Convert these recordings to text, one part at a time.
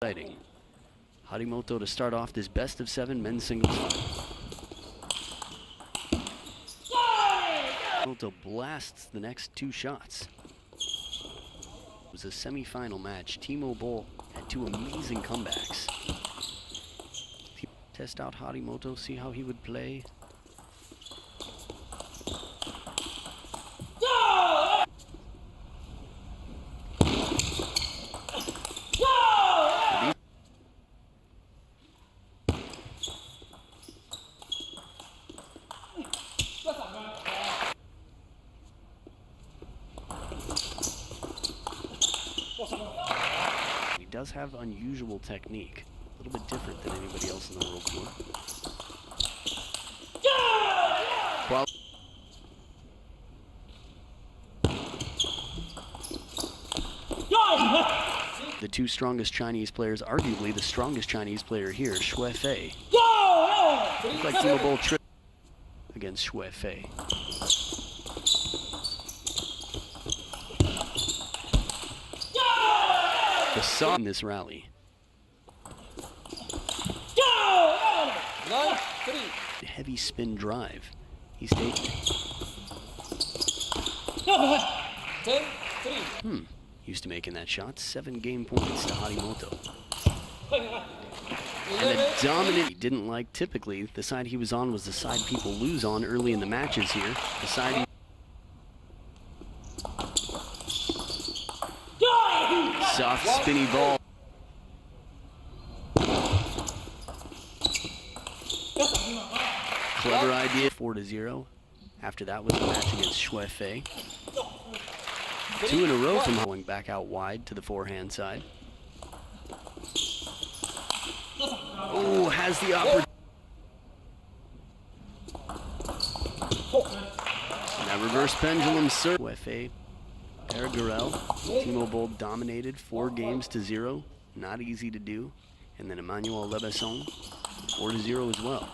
Exciting. Harimoto to start off this best of 7 men's singles final. Harimoto blasts the next 2 shots. It was a semi-final match. Timo BOLL had 2 amazing comebacks. Test out Harimoto, see how he would play. He does have unusual technique, a little bit different than anybody else in the world tour. The 2 strongest Chinese players, arguably the strongest Chinese player here, Xue Fei. Looks like Timo BOLL tripped against Xue Fei. The saw in this rally. The heavy spin drive. He's taking it. Used to making that shot. 7 game points to Harimoto. And the dominant he didn't like. Typically, the side he was on was the side people lose on early in the matches here. The side he soft spinny ball. Clever idea. 4-0. After that was the match against Xue Fei. 2 in a row from going back out wide to the forehand side. Oh, has the opportunity. That reverse pendulum serve. Xue Fei, Ergarel, Timo BOLL dominated 4 games to 0. Not easy to do. And then Emmanuel Lebesson, 4-0 as well.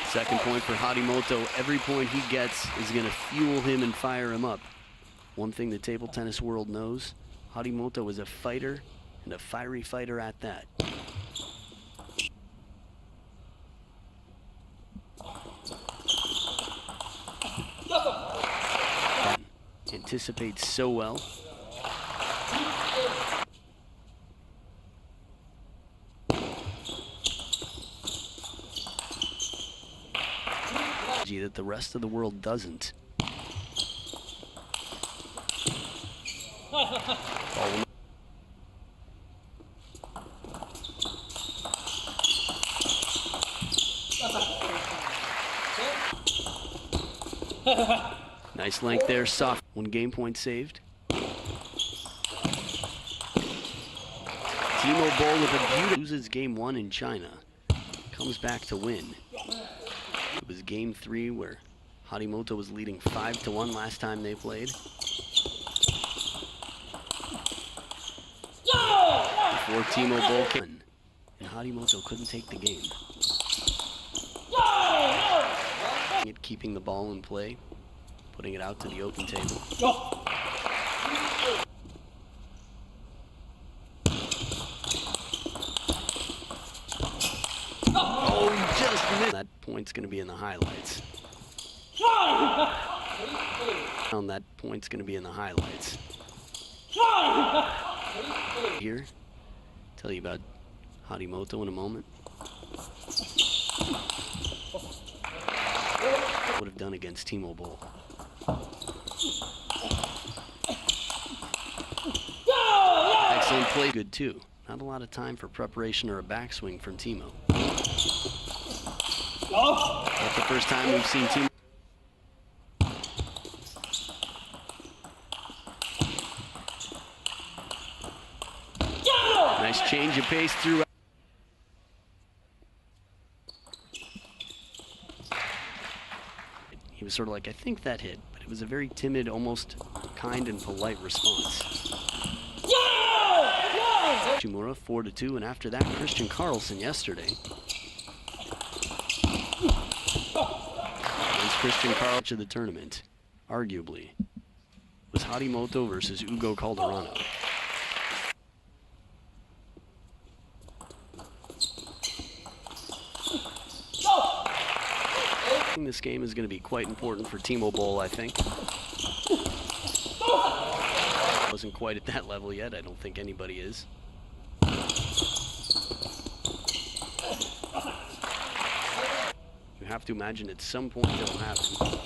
Second point for Harimoto. Every point he gets is going to fuel him and fire him up. One thing the table tennis world knows, Harimoto is a fighter, and a fiery fighter at that. Anticipates so well. That the rest of the world doesn't. Nice length there, soft. 1 game point saved. Timo BOLL with a beauty. Loses game 1 in China. Comes back to win. It was game 3 where Harimoto was leading 5-1 last time they played. Before Timo BOLL came, and Harimoto couldn't take the game. Keeping the ball in play, putting it out to the open table. Oh, he just missed. That point's going to be in the highlights. That point's going to be in the highlights. Here, tell you about Harimoto in a moment. Would have done against Timo BOLL. Excellent play, good too. Not a lot of time for preparation or a backswing from Timo. That's the first time we've seen Timo. Nice change of pace through. He was sort of like, I think that hit, but it was a very timid, almost kind and polite response. Shimura 4-2, and after that, Christian Carlsen yesterday. Against Christian Carlsen of the tournament, arguably, was Harimoto versus Ugo Calderano. This game is going to be quite important for Timo Boll, I think. Wasn't quite at that level yet. I don't think anybody is. You have to imagine at some point it'll happen.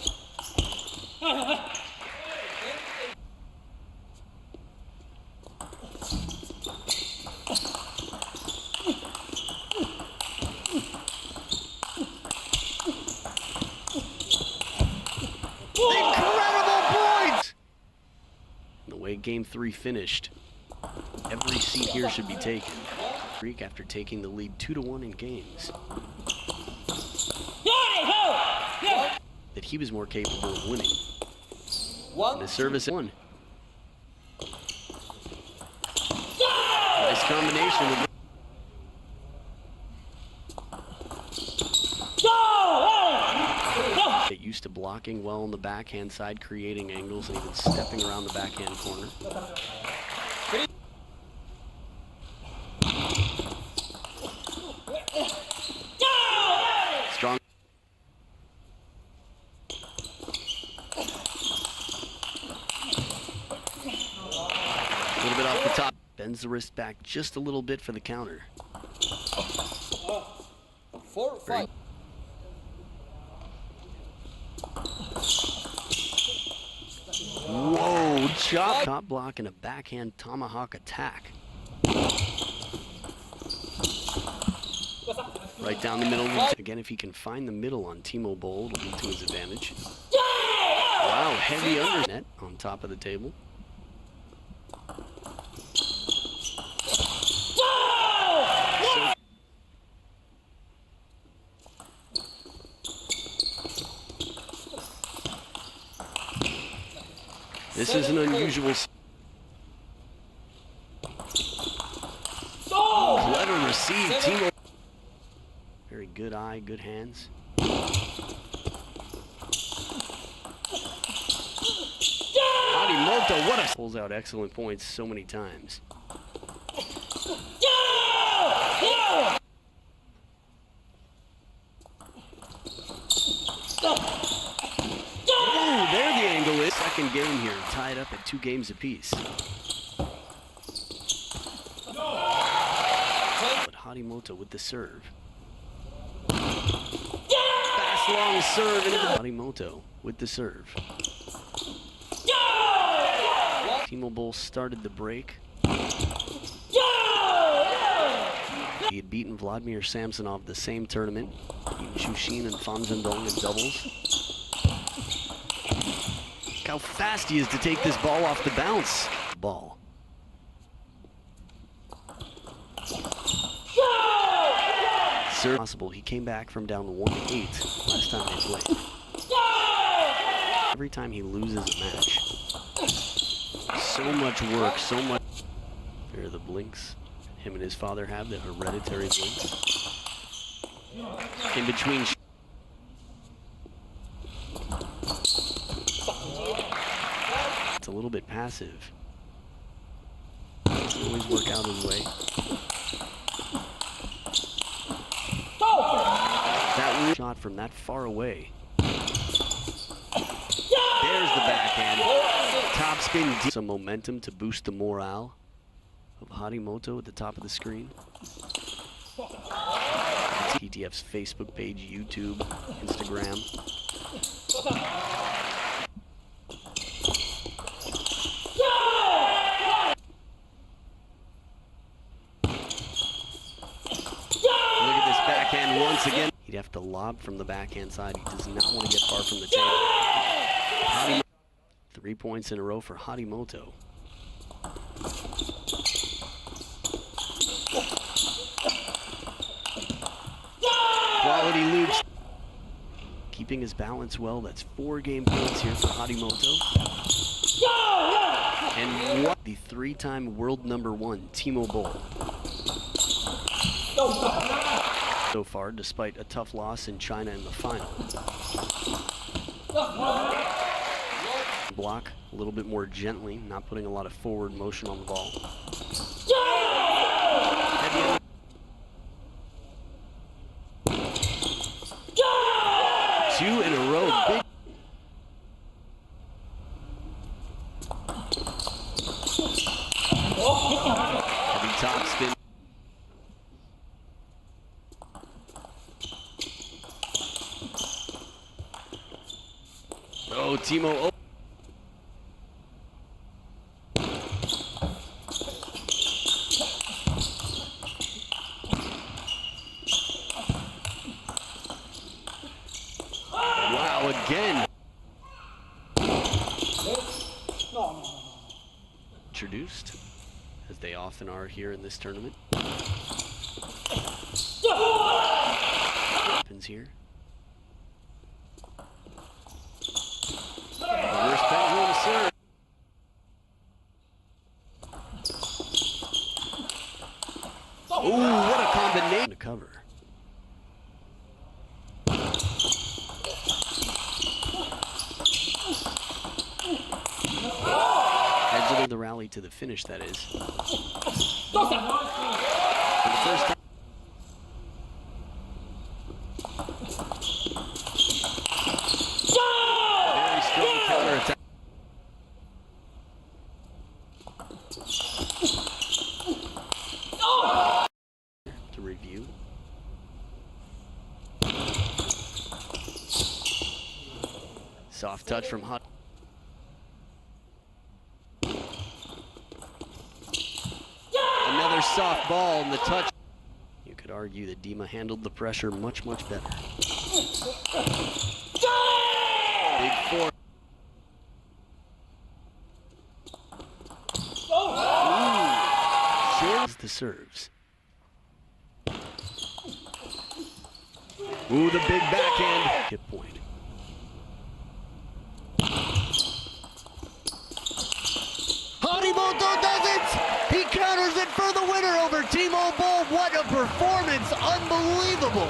Game 3 finished. Every seat here should be taken. Freak after taking the lead 2-1 in games. That he was more capable of winning. And the service won. Nice combination with Get used to blocking well on the backhand side, creating angles, and even stepping around the backhand corner. Strong. A little bit off the top. Bends the wrist back just a little bit for the counter. 4-5. Whoa, chop. Top block and a backhand tomahawk attack. Right down the middle. Again, if he can find the middle on Timo Boll, it'll be to his advantage. Wow, heavy under net on top of the table. This is an unusual. Clever receive, Timo. Very good eye, good hands. HARIMOTO, what a pulls out excellent points so many times. Oh, there the angle is. Second game here, tied up at 2 games apiece. But HARIMOTO with the serve. Fast long serve into the HARIMOTO with the serve. Timo Boll started the break. He had beaten Vladimir Samsonov the same tournament. Beaten Shushin and Fan Zhendong in doubles. Look how fast he is to take this ball off the bounce. Ball. Serve possible. He came back from down 1-8 last time they played. Every time he loses a match. So much work, so much. Here are the blinks him and his father have, the hereditary blinks. In between. It's a little bit passive. Doesn't always work out his way. That shot from that far away. There's the backhand. Top spin. Some momentum to boost the morale of HARIMOTO at the top of the screen. TTF's Facebook page, YouTube, Instagram. Look at this backhand once again. He'd have to lob from the backhand side. He does not want to get far from the table. 3 points in a row for HARIMOTO. Quality loops. Keeping his balance well. That's 4 game points here for HARIMOTO. And what the 3-time world #1 Timo Boll. So far, despite a tough loss in China in the final. Block a little bit more gently, not putting a lot of forward motion on the ball. 2 in a row. Big. Heavy topspin. Oh, Timo. Oh. Wow, again. Introduced, as they often are here in this tournament. Happens here. Reverse pendulum serve. Ooh, what a combination to cover. Edge of the rally to the finish, that is. For the first time. Very strong counter attack. To review. Soft touch from Hot. Another soft ball and the touch. You could argue that Dima handled the pressure much, much better. Big four. Ooh. Shares the serves. Ooh, the big backhand. Hit point. HARIMOTO does it! He counters it for the winner over Timo BOLL. What a performance! Unbelievable!